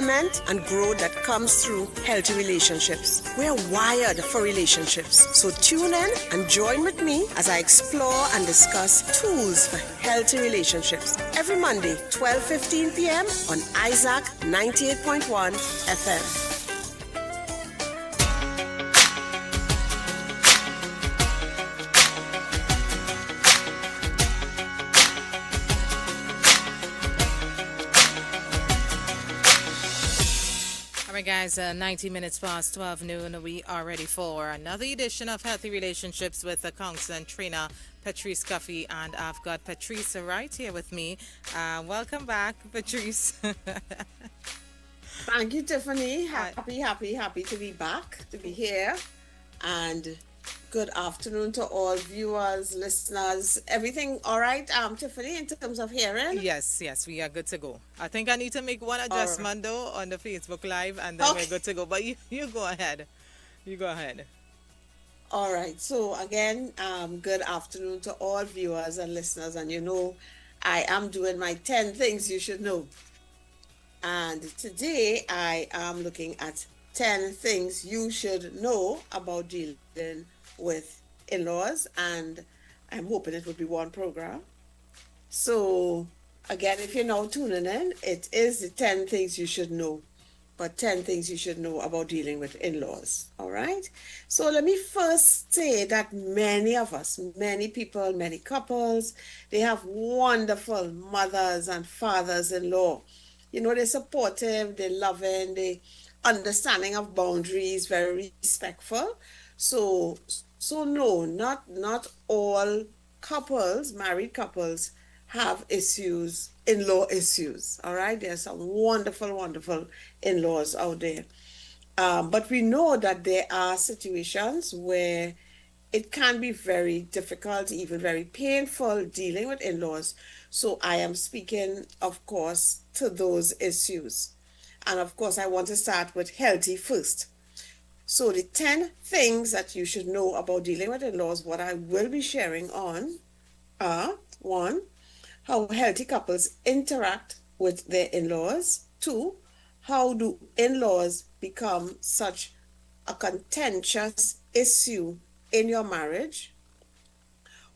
fulfillment and growth that comes through healthy relationships. We're wired for relationships. So tune in and join with me as I explore and discuss tools for healthy relationships every Monday, 12:15 p.m. on Isaac 98.1 FM. Guys, 90 minutes past 12 noon, we are ready for another edition of Healthy Relationships with the counselor and trainer, Petreece Cuffie, and I've got Petreece right here with me. Welcome back, Petreece. Thank you, Tiffany. Happy to be back, to be here. And good afternoon to all viewers, listeners. Everything all right, Tiffany, in terms of hearing? Yes, we are good to go. I think I need to make one adjustment though on the Facebook Live, and then we're good to go. But you go ahead. You go ahead. All right. So again, good afternoon to all viewers and listeners. And I am doing my 10 things you should know. And today I am looking at 10 things you should know about dealing with in-laws, and I'm hoping it will be one program. So again, if you're now tuning in, it is the 10 things you should know, but 10 things you should know about dealing with in-laws. All right. So let me first say that many of us, many people, many couples, they have wonderful mothers and fathers-in-law. They're supportive, they're loving, they're understanding of boundaries, very respectful. So no, not all couples, married couples, have issues, in-law issues. All right, there's some wonderful in-laws out there. But we know that there are situations where it can be very difficult, even very painful dealing with in-laws. So I am speaking, of course, to those issues. And of course, I want to start with healthy first. So the 10 things that you should know about dealing with in-laws, what I will be sharing on are: 1, how healthy couples interact with their in-laws. 2, how do in-laws become such a contentious issue in your marriage?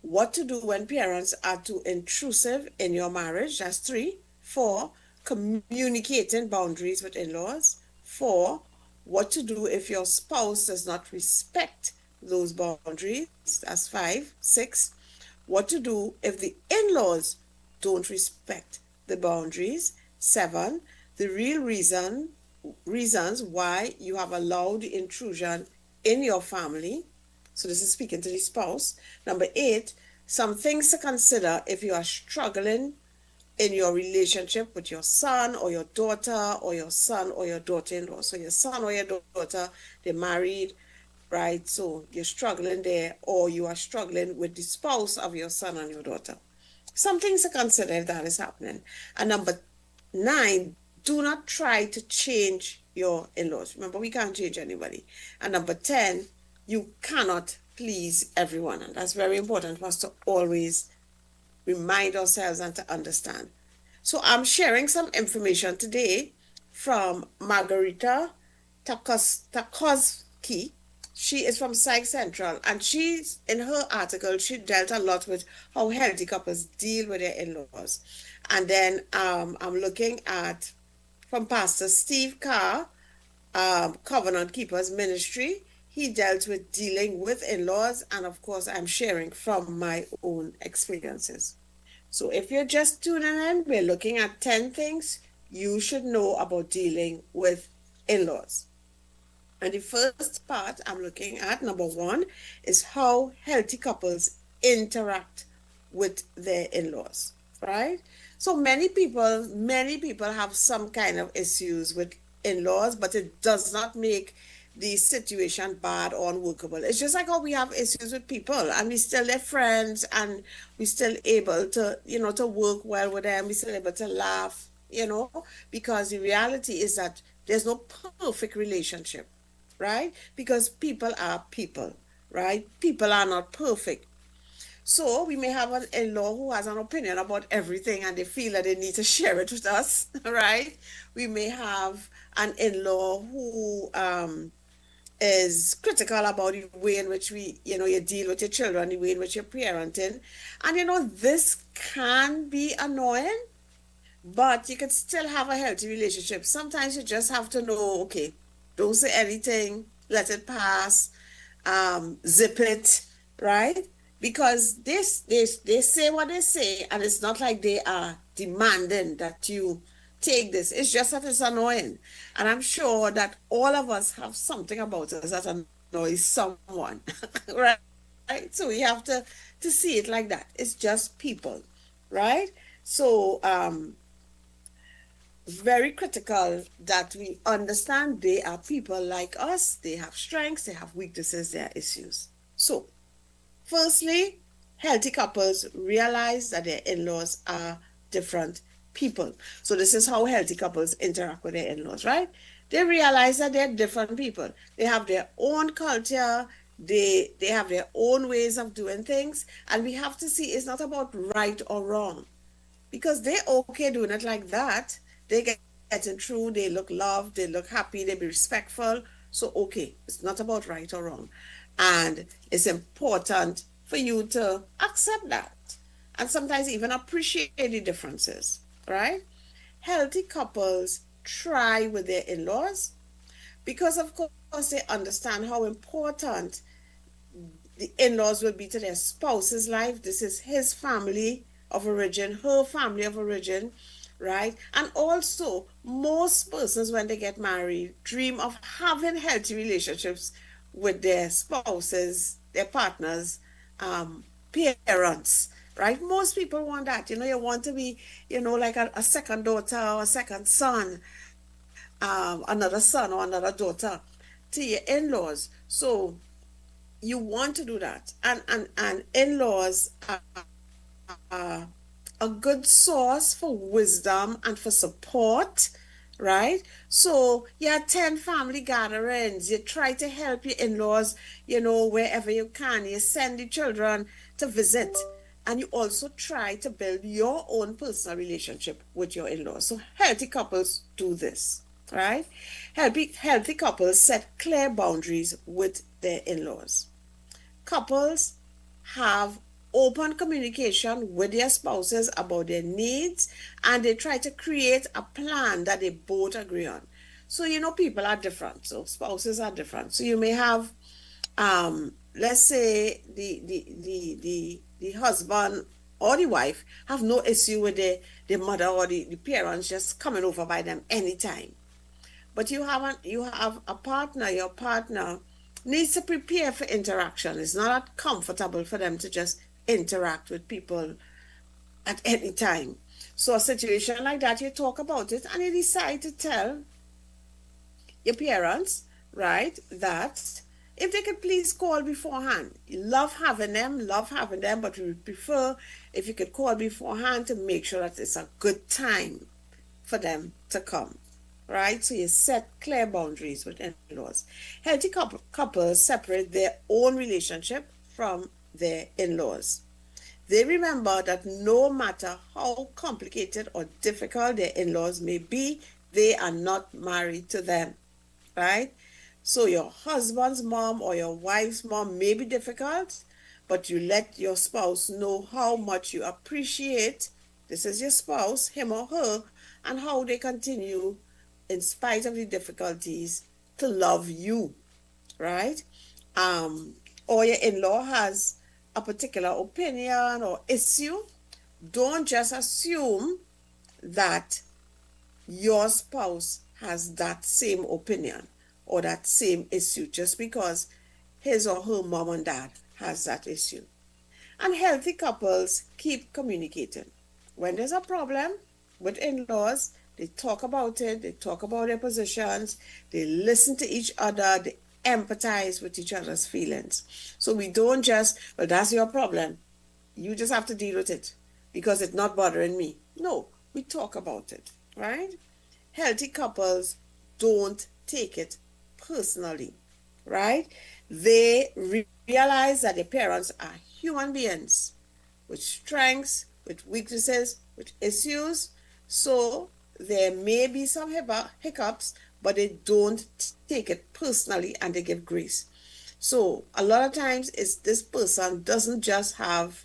What to do when parents are too intrusive in your marriage? That's 3. 4, communicating boundaries with in-laws. 4, what to do if your spouse does not respect those boundaries. That's 5. 6, what to do if the in-laws don't respect the boundaries. 7, the real reasons why you have allowed the intrusion in your family. So this is speaking to the spouse. Number 8, some things to consider if you are struggling in your relationship with your son or your daughter, or your son or your daughter-in-law. So your son or your daughter, they're married, right? So you're struggling there, or you are struggling with the spouse of your son and your daughter. Some things to consider if that is happening. And number 9, do not try to change your in-laws. Remember, we can't change anybody. And number 10, you cannot please everyone. And that's very important for us to always remind ourselves and to understand. So I'm sharing some information today from Margarita Tarkowski. She is from Psych Central, and she's, in her article, she dealt a lot with how healthy couples deal with their in-laws. And then I'm looking at from Pastor Steve Carr, Covenant Keepers Ministry. He dealt with dealing with in-laws, and of course I'm sharing from my own experiences. So if you're just tuning in, we're looking at 10 things you should know about dealing with in-laws. And the first part I'm looking at, number 1, is how healthy couples interact with their in-laws, right? So many people have some kind of issues with in-laws, but it does not make the situation bad or unworkable. It's just like how we have issues with people, and we still their friends, and we still able to, to work well with them. We still able to laugh, because the reality is that there's no perfect relationship, right? Because people are people, right? People are not perfect. So we may have an in-law who has an opinion about everything and they feel that they need to share it with us, right? We may have an in-law who is critical about the way in which you deal with your children, the way in which you're parenting. And this can be annoying, but you can still have a healthy relationship. Sometimes you just have to know, okay, don't say anything, let it pass, zip it, right? Because they say what they say, and it's not like they are demanding that you take this. It's just that it's annoying. And I'm sure that all of us have something about us that annoys someone, right? So we have to see it like that. It's just people, right? So very critical that we understand they are people like us. They have strengths, they have weaknesses, they have issues. So, firstly, healthy couples realize that their in laws are different people. So, this is how healthy couples interact with their in laws, right? They realize that they're different people. They have their own culture, they have their own ways of doing things. And we have to see it's not about right or wrong because they're okay doing it like that. They getting through, they look loved, they look happy, they be respectful. So, okay, it's not about right or wrong. And it's important for you to accept that and sometimes even appreciate the differences, right? Healthy couples try with their in laws because, of course, they understand how important the in-laws will be to their spouse's life. This is his family of origin, her family of origin, right? And also, most persons when they get married dream of having healthy relationships with their spouses, their partners, parents, right? Most people want that. You want to be, like a second daughter or a second son, another son or another daughter to your in-laws. So you want to do that, and in-laws are a good source for wisdom and for support, right? So you attend family gatherings, you try to help your in-laws, wherever you can. You send the children to visit, and you also try to build your own personal relationship with your in-laws. So healthy couples do this, right? Healthy couples set clear boundaries with their in-laws. Couples have open communication with their spouses about their needs, and they try to create a plan that they both agree on. So, people are different. So, spouses are different. So, you may have, let's say, the husband or the wife have no issue with the mother or the parents just coming over by them anytime. But you have a partner. Your partner needs to prepare for interaction. It's not comfortable for them to just interact with people at any time. So a situation like that, you talk about it and you decide to tell your parents, right, that if they could please call beforehand. You love having them, but we would prefer if you could call beforehand to make sure that it's a good time for them to come, right? So you set clear boundaries with in-laws. Healthy couples separate their own relationship from their in-laws. They remember that no matter how complicated or difficult their in-laws may be, they are not married to them, right? So your husband's mom or your wife's mom may be difficult, but you let your spouse know how much you appreciate this is your spouse, him or her, and how they continue, in spite of the difficulties, to love you, right? Or your in-law has a particular opinion or issue, don't just assume that your spouse has that same opinion or that same issue just because his or her mom and dad has that issue. And healthy couples keep communicating. When there's a problem with in-laws, they talk about it, they talk about their positions, they listen to each other, they empathize with each other's feelings. So we don't just, well, that's your problem. You just have to deal with it because it's not bothering me. No, we talk about it, right? Healthy couples don't take it personally, right? They realize that their parents are human beings with strengths, with weaknesses, with issues. So there may be some hiccups, but they don't take it personally and they give grace. So a lot of times is this person doesn't just have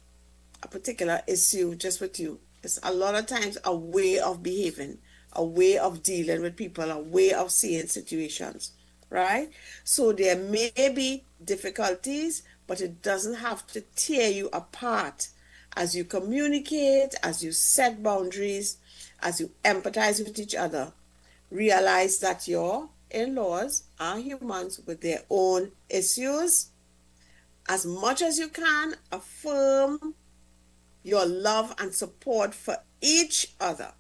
a particular issue just with you. It's a lot of times a way of behaving, a way of dealing with people, a way of seeing situations, right? So there may be difficulties, but it doesn't have to tear you apart as you communicate, as you set boundaries, as you empathize with each other. Realize that your in laws are humans with their own issues. As much as you can, affirm your love and support for each other.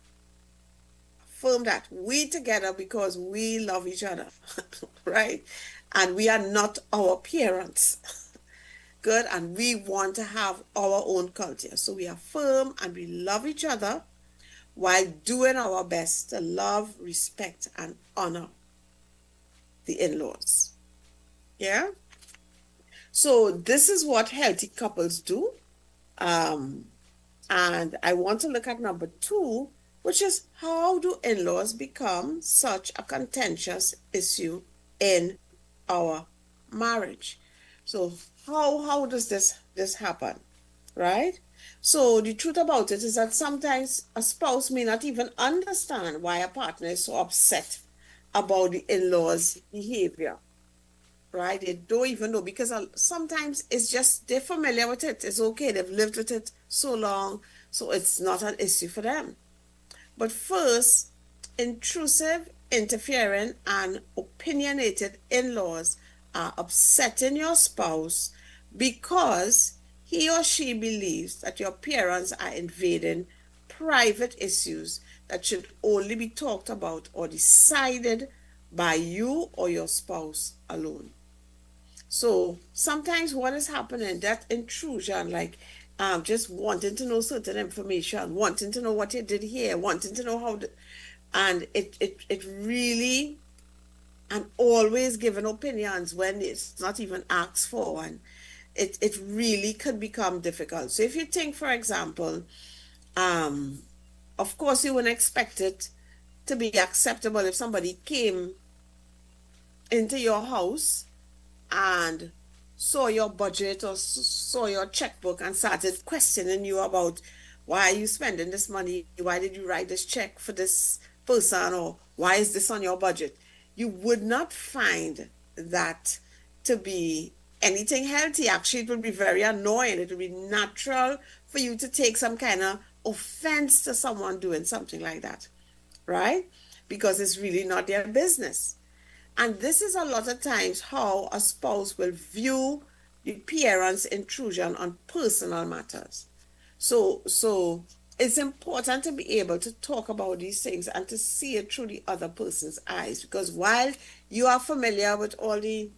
Affirm that we together because we love each other, right? And we are not our parents. Good. And we want to have our own culture. So we affirm and we love each other while doing our best to love, respect, and honor the in laws. Yeah. So this is what healthy couples do. Um, And I want to look at number two, which is how do in laws become such a contentious issue in our marriage? So how does this happen? Right? So the truth about it is that sometimes a spouse may not even understand why a partner is so upset about the in-laws' behavior, right? They don't even know because sometimes it's just they're familiar with it. It's okay. They've lived with it so long, so it's not an issue for them. But first, intrusive, interfering, and opinionated in-laws are upsetting your spouse because he or she believes that your parents are invading private issues that should only be talked about or decided by you or your spouse alone. So sometimes what is happening, that intrusion, like just wanting to know certain information, wanting to know what you did here, wanting to know and it really, and always giving opinions when it's not even asked for, and it really could become difficult. So if you think, for example, um, of course you wouldn't expect it to be acceptable if somebody came into your house and saw your budget or saw your checkbook and started questioning you about why are you spending this money? Why did you write this check for this person? Or why is this on your budget? You would not find that to be anything healthy. Actually, it would be very annoying. It would be natural for you to take some kind of offense to someone doing something like that, right? Because it's really not their business. And this is a lot of times how a spouse will view the parent's intrusion on personal matters. So it's important to be able to talk about these things and to see it through the other person's eyes. Because while you are familiar with all the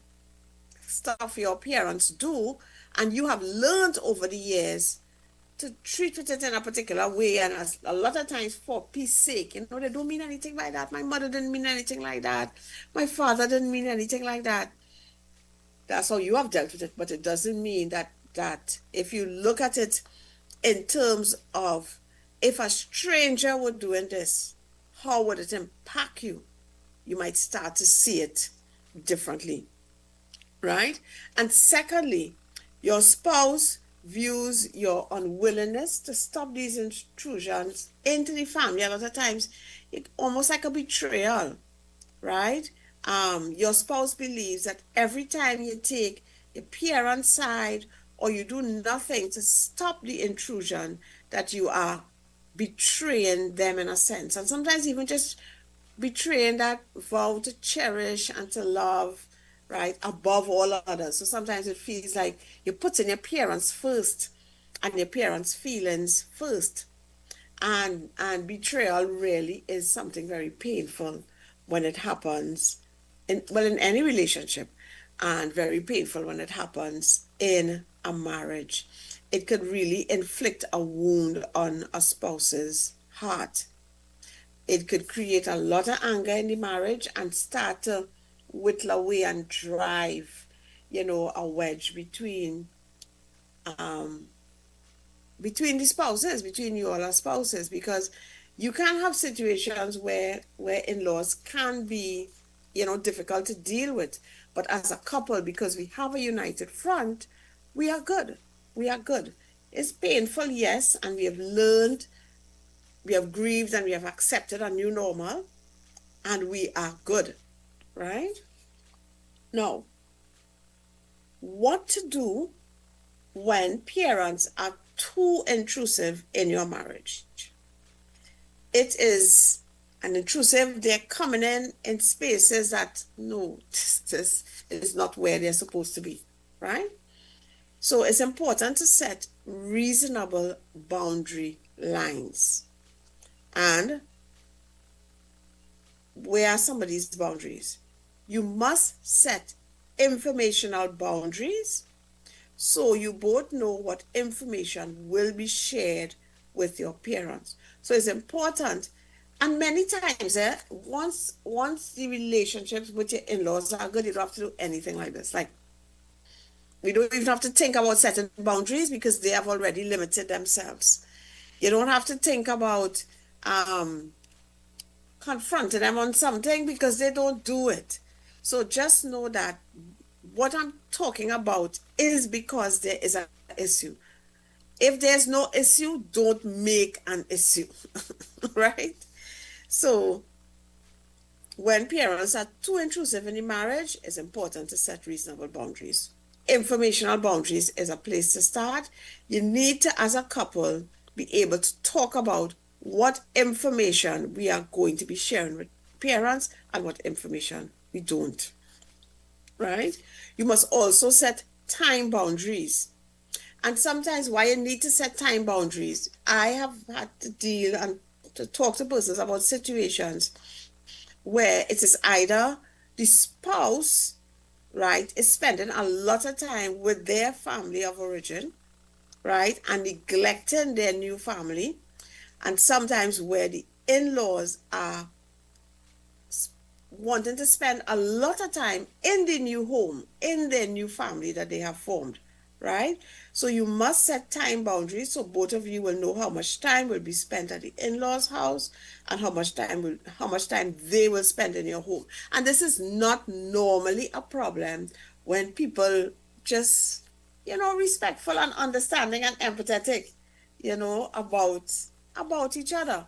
stuff your parents do, and you have learned over the years to treat with it in a particular way, and as a lot of times for peace sake, they don't mean anything like that. My mother didn't mean anything like that. My father didn't mean anything like that. That's how you have dealt with it, but it doesn't mean that if you look at it in terms of if a stranger were doing this, how would it impact you? You might start to see it differently, right? And secondly, your spouse views your unwillingness to stop these intrusions into the family. A lot of times, it almost like a betrayal, right? Your spouse believes that every time you take the parent side or you do nothing to stop the intrusion, that you are betraying them in a sense. And sometimes even just betraying that vow to cherish and to love, right, above all others. So sometimes it feels like you're putting your parents first and your parents' feelings first. And betrayal really is something very painful when it happens in any relationship, and very painful when it happens in a marriage. It could really inflict a wound on a spouse's heart. It could create a lot of anger in the marriage and start to whittle away and drive, a wedge between um, between the spouses, between you all as spouses, because you can have situations where in-laws can be, difficult to deal with. But as a couple, because we have a united front, we are good. We are good. It's painful, yes, and we have learned, we have grieved, and we have accepted a new normal, and we are good, right? Now, what to do when parents are too intrusive in your marriage? It is an intrusive, they're coming in spaces that, no, this is not where they're supposed to be, right? So it's important to set reasonable boundary lines. And where are some of these boundaries? You must set informational boundaries so you both know what information will be shared with your parents. So it's important. And many times, once the relationships with your in-laws are good, you don't have to do anything like this. Like, we don't even have to think about setting boundaries because they have already limited themselves. You don't have to think about confronting them on something because they don't do it. So just know that what I'm talking about is because there is an issue. If there's no issue, don't make an issue, right? So when parents are too intrusive in the marriage, it's important to set reasonable boundaries. Informational boundaries is a place to start. You need to, as a couple, be able to talk about what information we are going to be sharing with parents and what information we don't, right? You must also set time boundaries. And sometimes why you need to set time boundaries, I have had to deal and to talk to persons about situations where it is either the spouse, right, is spending a lot of time with their family of origin, right, and neglecting their new family, and sometimes where the in-laws are wanting to spend a lot of time in the new home, in their new family that they have formed, right? So you must set time boundaries so both of you will know how much time will be spent at the in-laws' house and how much time they will spend in your home. And this is not normally a problem when people just, respectful and understanding and empathetic, about each other,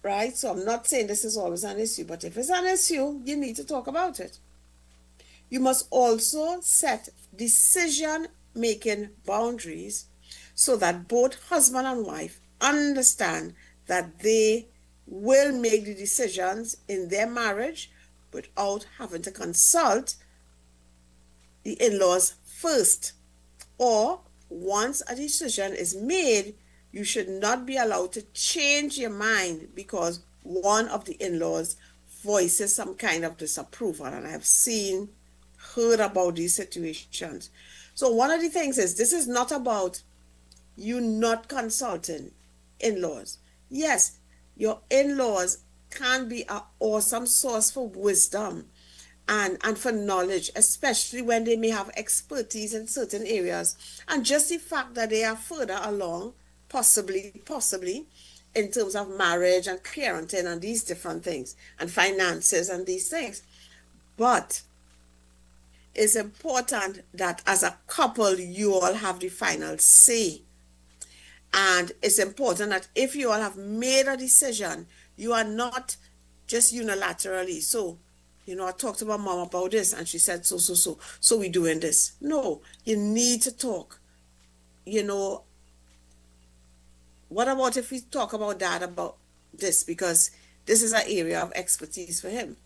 right? So I'm not saying this is always an issue, but if it's an issue, you need to talk about it. You must also set decision-making boundaries so that both husband and wife understand that they will make the decisions in their marriage without having to consult the in-laws first. Or once a decision is made, you should not be allowed to change your mind because one of the in-laws voices some kind of disapproval. And I have heard about these situations. So one of the things is this is not about you not consulting in-laws. Yes, your in-laws can be an awesome source for wisdom and for knowledge, especially when they may have expertise in certain areas. And just the fact that they are further along, possibly, in terms of marriage and parenting and these different things, and finances and these things. But it's important that as a couple, you all have the final say. And it's important that if you all have made a decision, you are not just unilaterally. So, I talked to my mom about this and she said, so we're doing this. No, you need to talk. What about if we talk about dad about this? Because this is an area of expertise for him.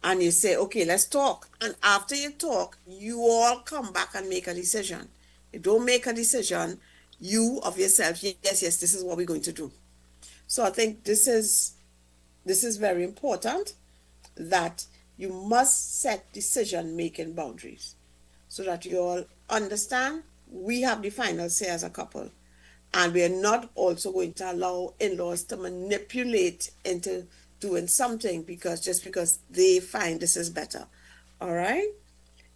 And you say, okay, let's talk. And after you talk, you all come back and make a decision. You don't make a decision, you of yourself, yes, this is what we're going to do. So I think this is very important that you must set decision-making boundaries so that you all understand we have the final say as a couple. And we're not also going to allow in-laws to manipulate into doing something just because they find this is better. All right?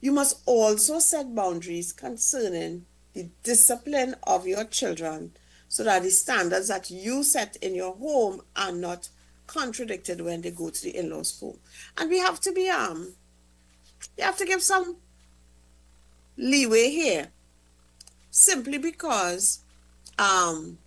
You must also set boundaries concerning the discipline of your children so that the standards that you set in your home are not contradicted when they go to the in-laws home. And we have to be you have to give some leeway here, simply because um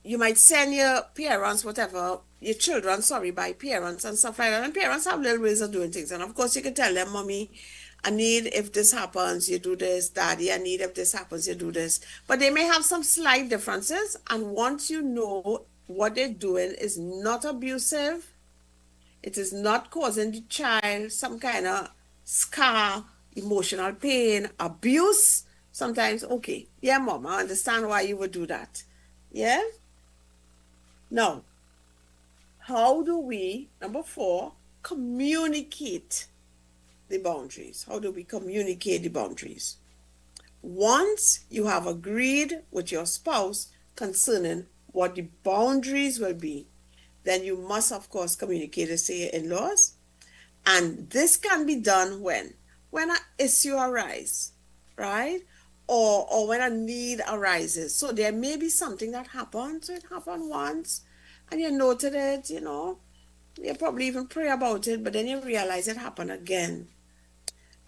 you might send your parents, whatever, your children, sorry, by parents and stuff like that. And parents have little ways of doing things. And of course, you can tell them, Mommy, I need if this happens, you do this. Daddy, I need if this happens, you do this. But they may have some slight differences. And once you know what they're doing is not abusive, it is not causing the child some kind of scar, emotional pain, abuse. Sometimes, okay, yeah, Mom, I understand why you would do that. Yeah? Now, how do we, number 4, communicate the boundaries? How do we communicate the boundaries? Once you have agreed with your spouse concerning what the boundaries will be, then you must, of course, communicate it to your in-laws. And this can be done when an issue arises, right? Or when a need arises. So there may be something that happened. So it happened once and you noted it, you probably even pray about it, but then you realize it happened again.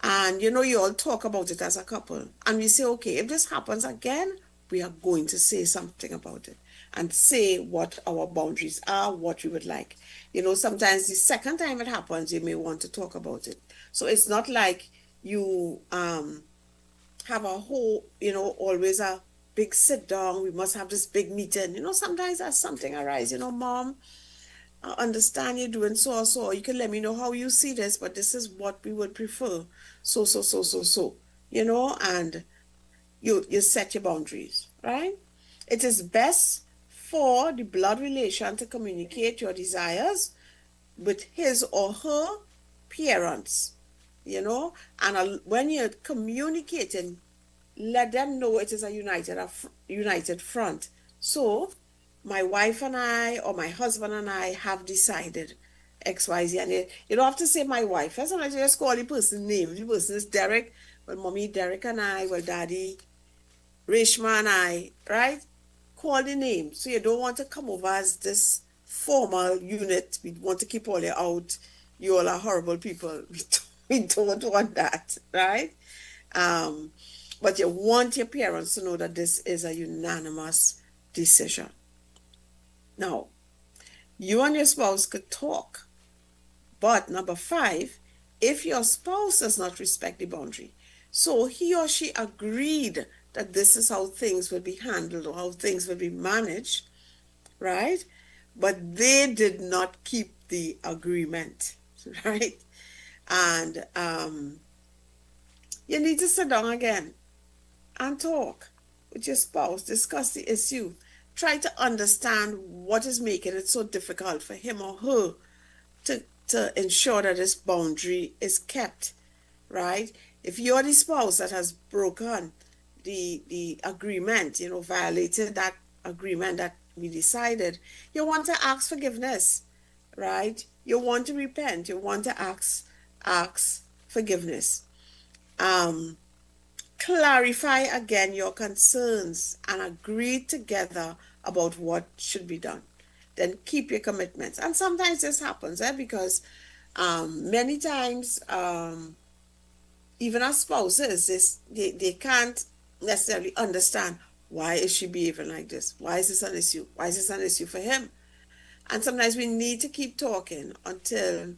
And you all talk about it as a couple. And we say, okay, if this happens again, we are going to say something about it and say what our boundaries are, what we would like. Sometimes the second time it happens, you may want to talk about it. So it's not like you have a whole, always a big sit down. We must have this big meeting. Sometimes as something arises, Mom, I understand you're doing so. You can let me know how you see this, but this is what we would prefer. So. And you set your boundaries, right? It is best for the blood relation to communicate your desires with his or her parents, and when you're communicating, let them know it is a united front. So my wife and I, or my husband and I, have decided XYZ. And you don't have to say my wife. Sometimes you just call the person's name. If the person is Derek, well, Mommy, Derek and I, well, Daddy, Reshma and I, right? Call the name. So you don't want to come over as this formal unit. We want to keep all you out. You all are horrible people. We don't want that, right? But you want your parents to know that this is a unanimous decision. Now, you and your spouse could talk. But number 5, if your spouse does not respect the boundary, so he or she agreed that this is how things will be handled or how things will be managed, right? But they did not keep the agreement, right? And you need to sit down again and talk with your spouse, discuss the issue, try to understand what is making it so difficult for him or her to ensure that this boundary is kept, right? If you're the spouse that has broken the agreement, violated that agreement that we decided, you want to ask forgiveness, right? You want to repent. You want to ask forgiveness. Clarify again your concerns and agree together about what should be done. Then keep your commitments. And sometimes this happens because many times even as spouses, they can't necessarily understand, why is she behaving like this? Why is this an issue? Why is this an issue for him? And sometimes we need to keep talking until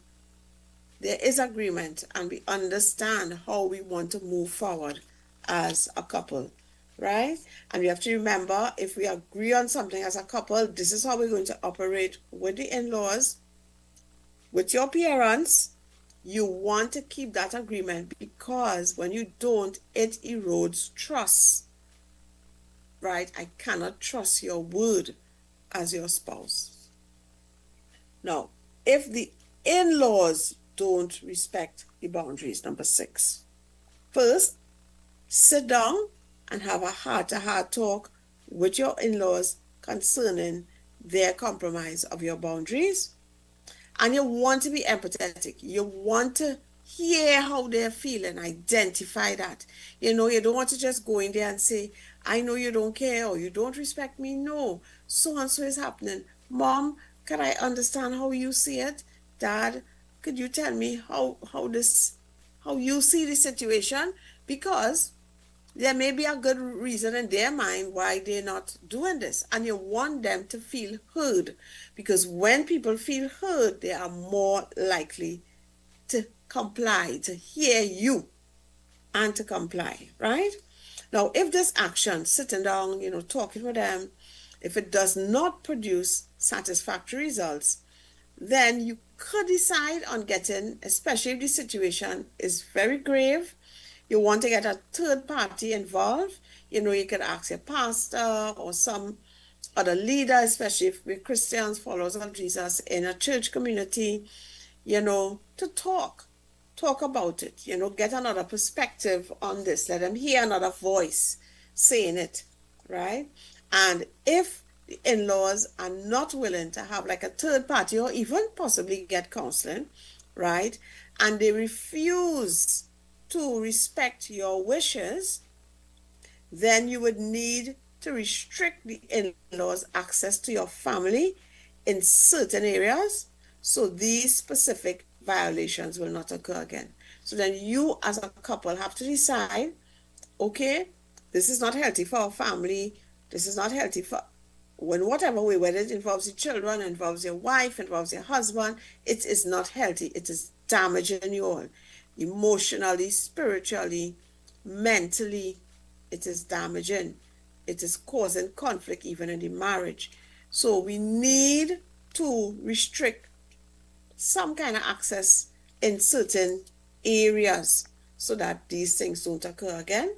there is agreement and we understand how we want to move forward as a couple, right? And we have to remember, if we agree on something as a couple, this is how we're going to operate with the in-laws, with your parents. You want to keep that agreement, because when you don't, it erodes trust, right? I cannot trust your word as your spouse. Now, if the in-laws don't respect the boundaries, number 6, first, sit down and have a heart-to-heart talk with your in-laws concerning their compromise of your boundaries. And you want to be empathetic. You want to Hear how they're feeling, identify that. You don't want to just go in there and say, I know you don't care or you don't respect me. No, so and so is happening. Mom, can I understand how you see it? Dad, could you tell me how you see the situation? Because there may be a good reason in their mind why they're not doing this. And you want them to feel heard. Because when people feel heard, they are more likely to comply, to hear you and to comply, right? Now, if this action, sitting down, talking with them, if it does not produce satisfactory results, then you could decide on getting, especially if the situation is very grave, you want to get a third party involved. You could ask your pastor or some other leader, especially if we're Christians, followers of Jesus in a church community, to talk about it, get another perspective on this. Let them hear another voice saying it, right? And if the in-laws are not willing to have like a third party or even possibly get counseling, right? And they refuse to respect your wishes, then you would need to restrict the in-laws' access to your family in certain areas so these specific violations will not occur again. So then you as a couple have to decide, okay, this is not healthy for our family. This is not healthy for, when whatever way, whether it involves your children, involves your wife, involves your husband, it is not healthy. It is damaging you all. Emotionally, spiritually, mentally, it is damaging. It is causing conflict even in the marriage. So we need to restrict some kind of access in certain areas so that these things don't occur again.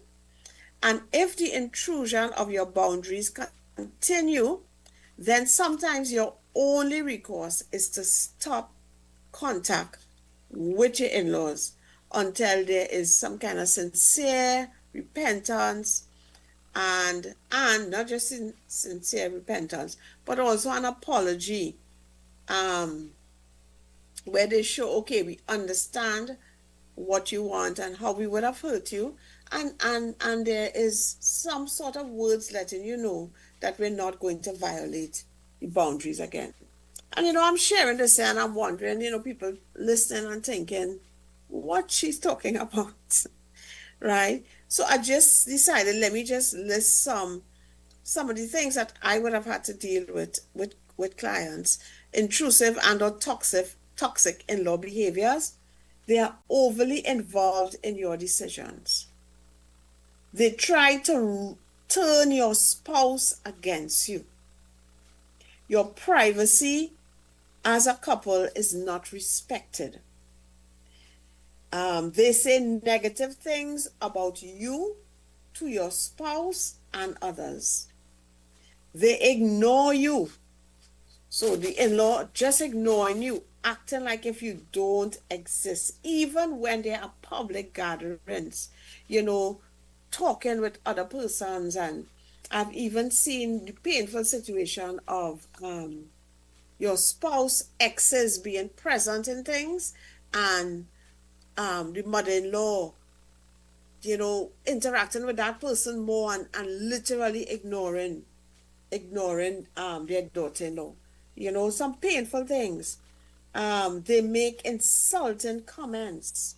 And if the intrusion of your boundaries continue, then sometimes your only recourse is to stop contact with your in-laws until there is some kind of sincere repentance, and not just sincere repentance, but also an apology, um, where they show, okay, we understand what you want and how we would have hurt you, and there is some sort of words letting you know that we're not going to violate the boundaries again. And I'm sharing this and I'm wondering, people listening and thinking what she's talking about. Right? So I just decided, let me just list some of the things that I would have had to deal with clients. Intrusive and or toxic in-law behaviors. They are overly involved in your decisions. They try to turn your spouse against you. Your privacy as a couple is not respected. They say negative things about you to your spouse and others. They ignore you. So the in-law just ignoring you, acting like if you don't exist, even when there are public gatherings, talking with other persons. And I've even seen the painful situation of your spouse exes being present in things, and the mother-in-law, interacting with that person more, and literally ignoring their daughter-in-law. Some painful things. They make insulting comments.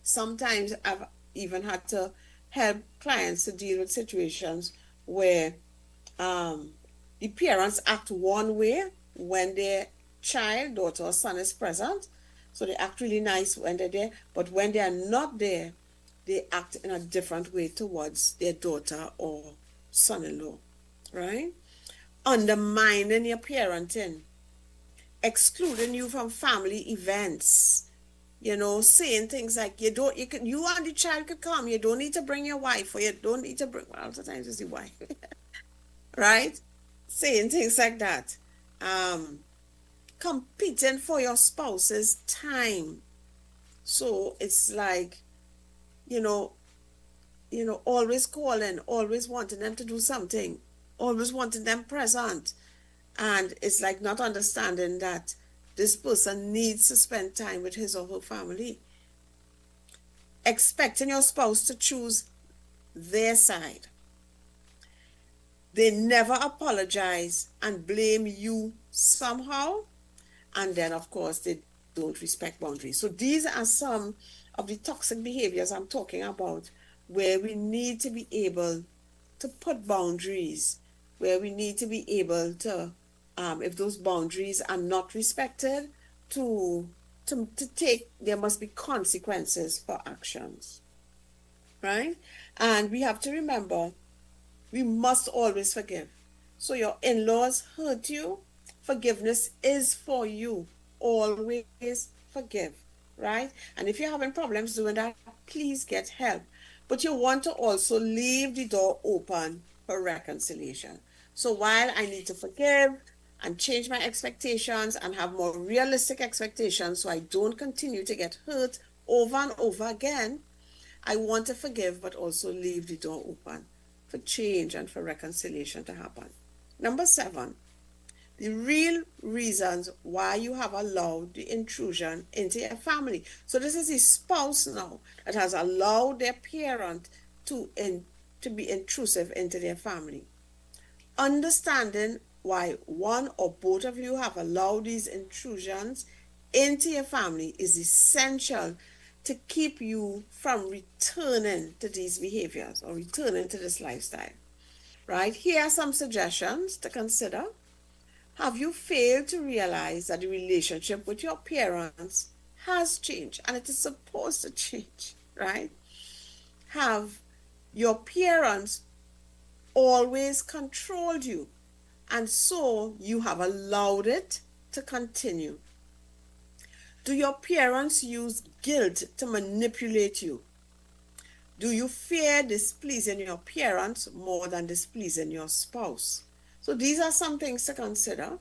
Sometimes I've even had to help clients to deal with situations where the parents act one way when their child, daughter, or son is present. So they act really nice when they're there, but when they are not there, they act in a different way towards their daughter or son-in-law, right? Undermining your parenting, excluding you from family events, saying things like you and the child could come, you don't need to bring your wife, or you don't need to bring, well, sometimes it's the wife, right? Saying things like that. Competing for your spouse's time. So it's like, you know, always calling, always wanting them to do something, always wanting them present. And it's like not understanding that this person needs to spend time with his or her family. expecting your spouse to choose their side. They never apologize and blame you somehow. And then, of course, they don't respect boundaries. So these are some of the toxic behaviors I'm talking about, where we need to be able to put boundaries, where we need to be able to, if those boundaries are not respected, to, to take, there must be consequences for actions, right? And we have to remember, we must always forgive. So your in-laws hurt you, forgiveness is for you. Always forgive, right? And if you're having problems doing that, please get help. But you want to also leave the door open for reconciliation. So while I need to forgive and change my expectations and have more realistic expectations so I don't continue to get hurt over and over again, I want to forgive but also leave the door open for change and for reconciliation to happen. Number 7, the real reasons why you have allowed the intrusion into your family. So this is the spouse now that has allowed their parent to be intrusive into their family. Understanding why one or both of you have allowed these intrusions into your family is essential to keep you from returning to these behaviors or returning to this lifestyle. Right? Here are some suggestions to consider. Have you failed to realize that the relationship with your parents has changed and it is supposed to change, right? Have your parents always controlled you and so you have allowed it to continue? Do your parents use guilt to manipulate you? Do you fear displeasing your parents more than displeasing your spouse? So these are some things to consider,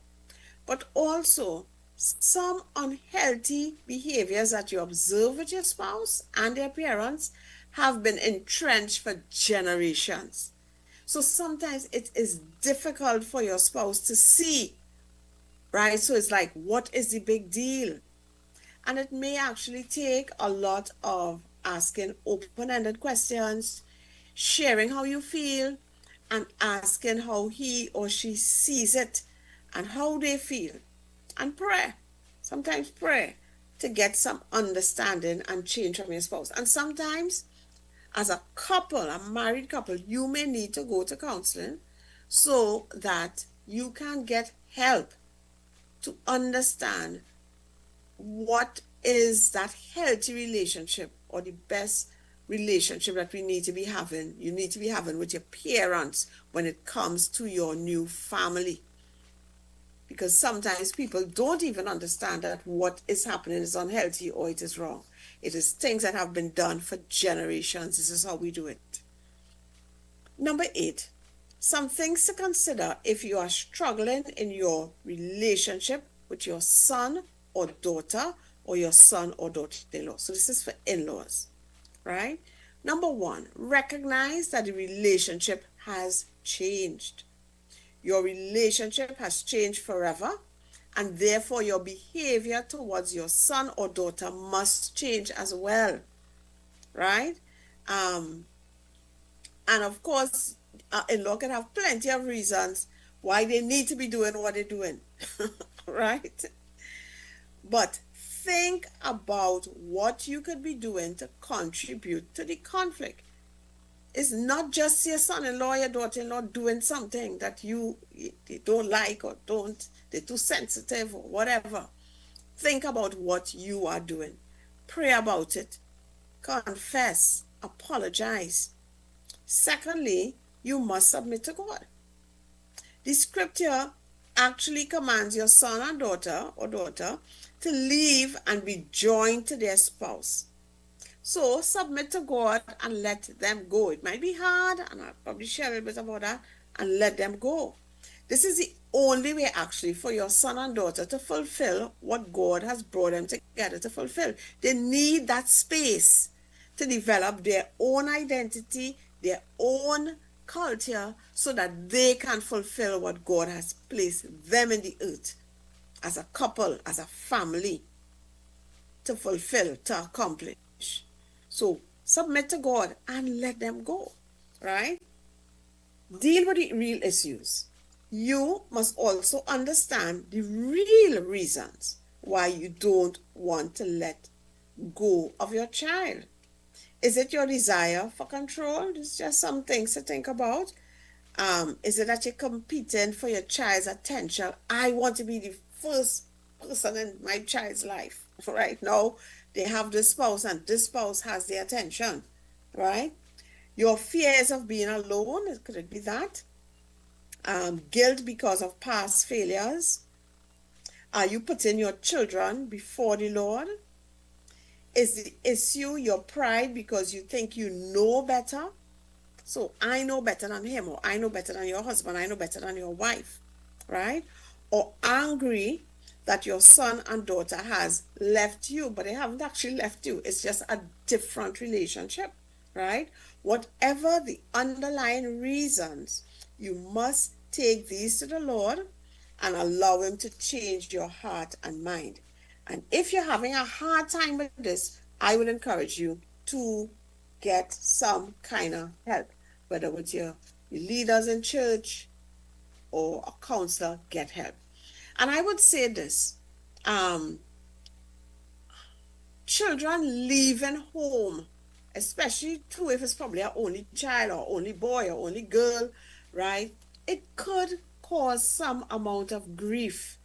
but also some unhealthy behaviors that you observe with your spouse and their parents have been entrenched for generations. So sometimes it is difficult for your spouse to see, right? So it's like, what is the big deal? And it may actually take a lot of asking open-ended questions, sharing how you feel, and asking how he or she sees it and how they feel. And pray. Sometimes pray to get some understanding and change from your spouse. And sometimes, as a couple, a married couple, you may need to go to counseling so that you can get help to understand what is that healthy relationship or the best relationship that we need to be having, you need to be having with your parents when it comes to your new family. Because sometimes people don't even understand that what is happening is unhealthy or it is wrong. It is things that have been done for generations. This is how we do it. Number 8, some things to consider if you are struggling in your relationship with your son or daughter or your son or daughter-in-law. So this is for in-laws, right? Number 1, recognize that the relationship has changed. Your relationship has changed forever, and therefore your behavior towards your son or daughter must change as well, right? And of course, in-law can have plenty of reasons why they need to be doing what they're doing, right? But think about what you could be doing to contribute to the conflict. It's not just your son-in-law, your daughter-in-law doing something that you don't like or they're too sensitive or whatever. Think about what you are doing. Pray about it. Confess. Apologize. Secondly, you must submit to God. The scripture actually commands your son and daughter or daughter to leave and be joined to their spouse. So submit to God and let them go. It might be hard, and I'll probably share a little bit about that, and let them go. This is the only way actually for your son and daughter to fulfill what God has brought them together to fulfill. They need that space to develop their own identity, their own culture, so that they can fulfill what God has placed them in the earth as a couple, as a family, to fulfill, to accomplish. So submit to God, and let them go, right? Deal with the real issues. You must also understand the real reasons why you don't want to let go of your child. Is it your desire for control? It's just some things to think about. Is it that you're competing for your child's attention? I want to be the first person in my child's life. Right now, they have this spouse, and this spouse has the attention, right? Your fears of being alone, could it be that? Guilt because of past failures. Are you putting your children before the Lord? Is the issue your pride because you think you know better? So I know better than him, or I know better than your husband, I know better than your wife, right? Or angry that your son and daughter has left you, but they haven't actually left you. It's just a different relationship, right? Whatever the underlying reasons, you must take these to the Lord and allow him to change your heart and mind. And if you're having a hard time with this, I would encourage you to get some kind of help, whether with your leaders in church or a counselor, get help. And I would say this, um, children leaving home, especially too if it's probably our only child or only boy or only girl, right? It could cause some amount of grief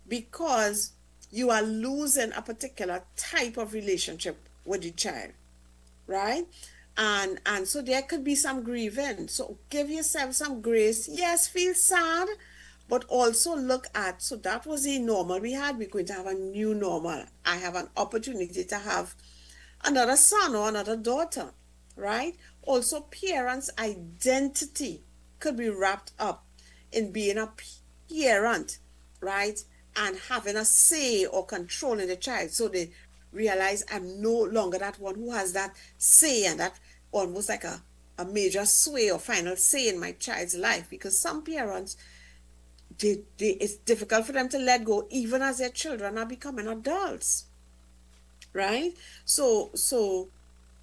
because you are losing a particular type of relationship with the child, right? And so there could be some grieving. So give yourself some grace. Yes, feel sad, but also look at, so that was the normal we had. We're going to have a new normal. I have an opportunity to have another son or another daughter, right? Also, parents' identity could be wrapped up in being a parent, right? And having a say or control in the child. So they realize I'm no longer that one who has that say and that almost like a major sway or final say in my child's life. Because some parents, it's difficult for them to let go even as their children are becoming adults, right? So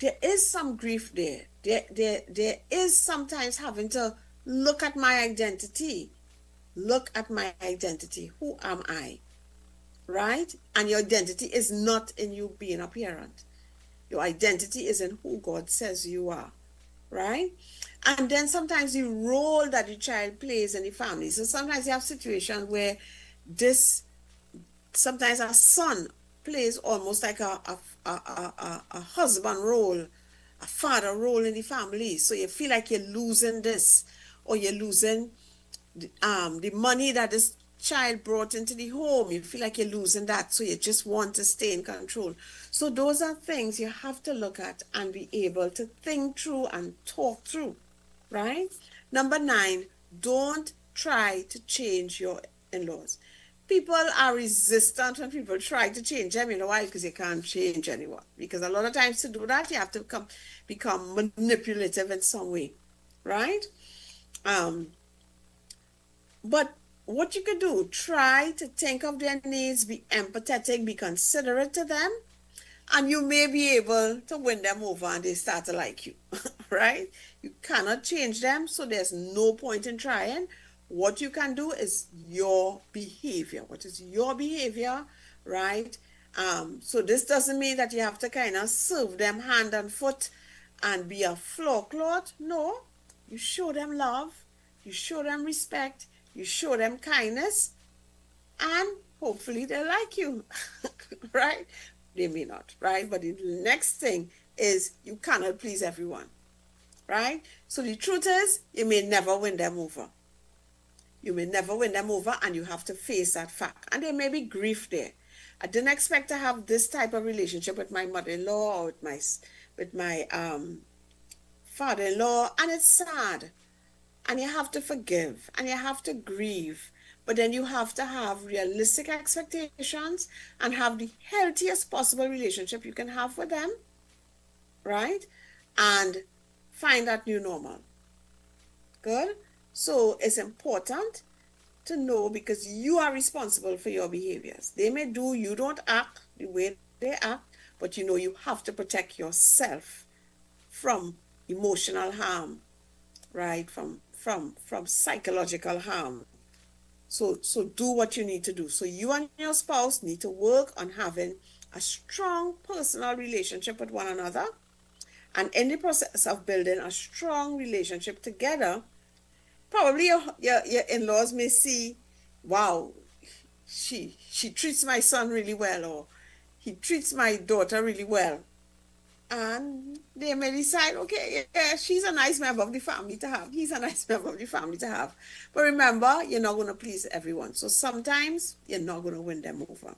there is some grief there. There is sometimes having to look at my identity. Look at my identity. Who am I? Right? And your identity is not in you being a parent. Your identity is in who God says you are. Right? And then sometimes the role that the child plays in the family. So sometimes you have situations where this, sometimes a son plays almost like a husband role, a father role in the family. So you feel like you're losing this, or you're losing the money that this child brought into the home. You feel like you're losing that, so you just want to stay in control. So those are things you have to look at and be able to think through and talk through, right? Number 9, don't try to change your in-laws. People are resistant when people try to change them. You know why? Because you can't change anyone. Because a lot of times to do that, you have to become manipulative in some way, right? Um, but what you could do, try to think of their needs, be empathetic, be considerate to them, and you may be able to win them over and they start to like you, right? You cannot change them, so there's no point in trying. What you can do is your behavior. What is your behavior, right? So this doesn't mean that you have to kind of serve them hand and foot and be a floor cloth. No, you show them love, you show them respect, you show them kindness, and hopefully they like you, right? They may not, right? But the next thing is you cannot please everyone, right? So the truth is you may never win them over. You may never win them over, and you have to face that fact. And there may be grief there. I didn't expect to have this type of relationship with my mother-in-law or with my father-in-law, and it's sad. And you have to forgive and you have to grieve, but then you have to have realistic expectations and have the healthiest possible relationship you can have with them, right? And find that new normal. Good. So it's important to know, because you are responsible for your behaviors. They may do, you don't act the way they act, but you know you have to protect yourself, from emotional harm, right? From psychological harm. So do what you need to do. So you and your spouse need to work on having a strong personal relationship with one another. And in the process of building a strong relationship together, probably your in-laws may see, wow, she treats my son really well, or he treats my daughter really well. And they may decide, okay, yeah, she's a nice member of the family to have. He's a nice member of the family to have. But remember, you're not going to please everyone. So sometimes you're not going to win them over.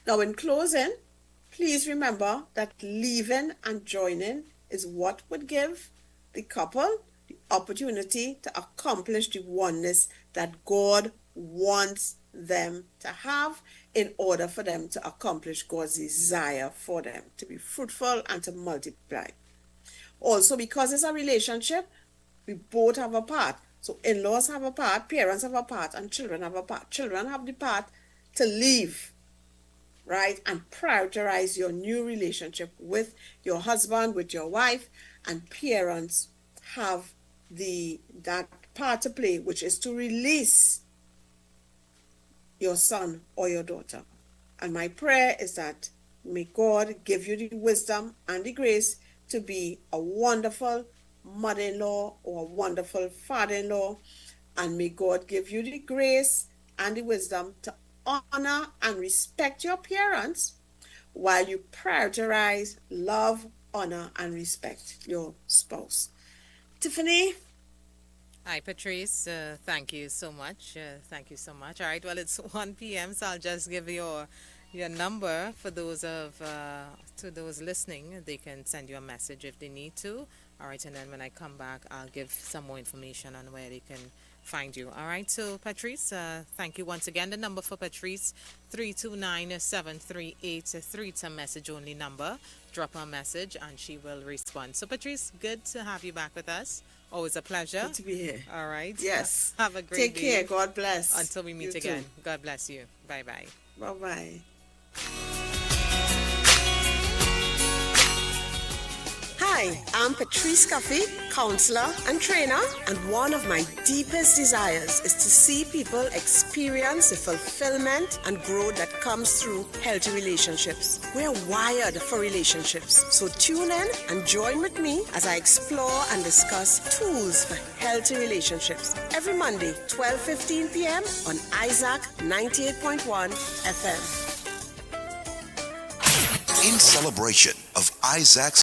Now, in closing, please remember that leaving and joining is what would give the couple the opportunity to accomplish the oneness that God wants them to have in order for them to accomplish God's desire for them to be fruitful and to multiply. Also, because it's a relationship, we both have a part. So in-laws have a part, parents have a part, and children have a part. Children have the part to leave, right, and prioritize your new relationship with your husband, with your wife, and parents have that part to play, which is to release your son or your daughter. And my prayer is that may God give you the wisdom and the grace to be a wonderful mother-in-law or a wonderful father-in-law, and may God give you the grace and the wisdom to honor and respect your parents while you prioritize love, honor, and respect your spouse. Tiffany? Hi, Petreece. Thank you so much. Thank you so much. All right, well, it's 1 p.m., so I'll just give your number for those to those listening. They can send you a message if they need to. All right, and then when I come back, I'll give some more information on where they can find you. All right, so Petreece, thank you once again. The number for Petreece, 329-738-3. It's a message-only number. Drop her a message, and she will respond. So, Petreece, good to have you back with us. Always a pleasure. Good to be here. All right. Yes. Have a great Take day. care. God bless. Until we meet You again. too. God bless you. Bye-bye. Bye-bye. Hi, I'm Petreece Cuffie, counselor and trainer, and one of my deepest desires is to see people experience the fulfillment and growth that comes through healthy relationships. We're wired for relationships, so tune in and join with me as I explore and discuss tools for healthy relationships every Monday, 12:15 p.m. on Isaac 98.1 FM. In celebration of Isaac's